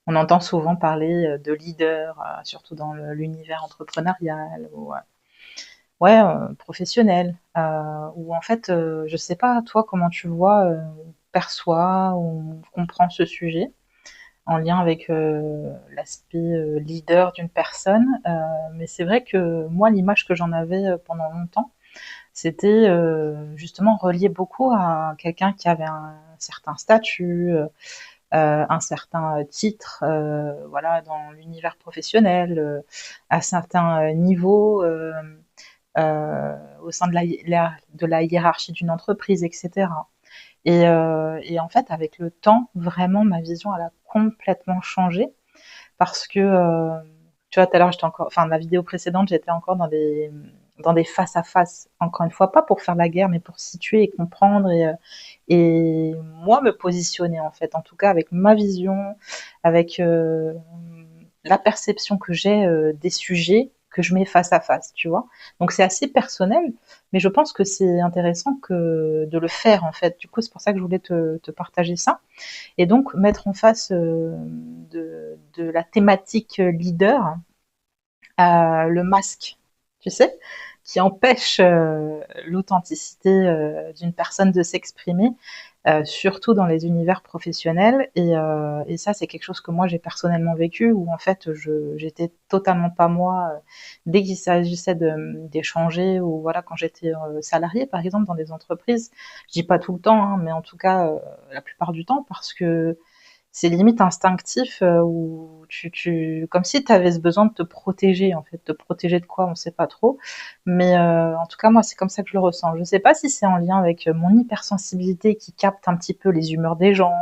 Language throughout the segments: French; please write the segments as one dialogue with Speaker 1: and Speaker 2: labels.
Speaker 1: On entend souvent parler de leader, surtout dans l'univers entrepreneurial ou ouais, professionnel, où en fait, je sais pas toi comment tu vois, perçois ou comprends ce sujet en lien avec l'aspect leader d'une personne. Mais c'est vrai que moi, l'image que j'en avais pendant longtemps, c'était justement relié beaucoup à quelqu'un qui avait un certain statut, un certain titre, voilà, dans l'univers professionnel, à certains niveaux au sein de la hiérarchie d'une entreprise, etc. Et en fait, avec le temps, vraiment, ma vision, elle a complètement changé parce que, tu vois, tout à l'heure, j'étais encore, enfin, ma vidéo précédente, j'étais encore dans des face à face. Encore une fois, pas pour faire la guerre, mais pour situer et comprendre et moi me positionner en fait, en tout cas avec ma vision, avec la perception que j'ai des sujets que je mets face à face, tu vois. Donc c'est assez personnel, mais je pense que c'est intéressant que de le faire en fait. Du coup, c'est pour ça que je voulais te partager ça. Et donc mettre en face de la thématique leader le masque, tu sais, qui empêche l'authenticité d'une personne de s'exprimer, surtout dans les univers professionnels. Et ça, c'est quelque chose que moi j'ai personnellement vécu, où en fait, j'étais totalement pas moi dès qu'il s'agissait d'échanger, ou voilà, quand j'étais salariée, par exemple, dans des entreprises. Je dis pas tout le temps, hein, mais en tout cas la plupart du temps, parce que c'est limite instinctif où comme si tu avais ce besoin de te protéger en fait, te protéger de quoi, on sait pas trop, mais en tout cas moi c'est comme ça que je le ressens. Je sais pas si c'est en lien avec mon hypersensibilité qui capte un petit peu les humeurs des gens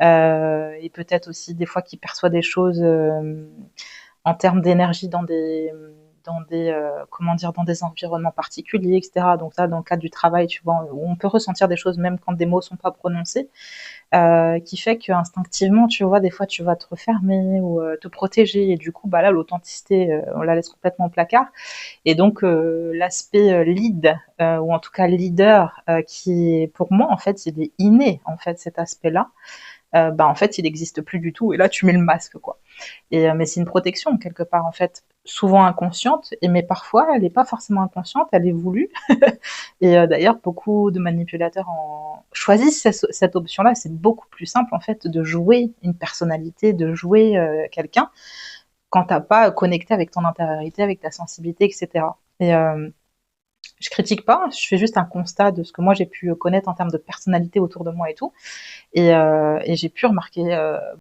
Speaker 1: et peut-être aussi des fois qui perçoit des choses en termes d'énergie dans des comment dire dans des environnements particuliers, etc. Donc là dans le cadre du travail, tu vois, on peut ressentir des choses même quand des mots sont pas prononcés, qui fait que instinctivement, tu vois, des fois, tu vas te refermer ou te protéger, et du coup, bah là, l'authenticité, on la laisse complètement au placard. Et donc, l'aspect lead, ou en tout cas leader, qui est pour moi, en fait, il est inné, en fait, cet aspect-là. Bah en fait il n'existe plus du tout et là tu mets le masque quoi. Mais c'est une protection quelque part en fait, souvent inconsciente, mais parfois elle n'est pas forcément inconsciente, elle est voulue. Et d'ailleurs beaucoup de manipulateurs choisissent cette option-là. C'est beaucoup plus simple en fait de jouer une personnalité, de jouer quelqu'un quand t'as pas connecté avec ton intériorité, avec ta sensibilité, etc. Et je critique pas, je fais juste un constat de ce que moi j'ai pu connaître en termes de personnalité autour de moi et tout. Et j'ai pu remarquer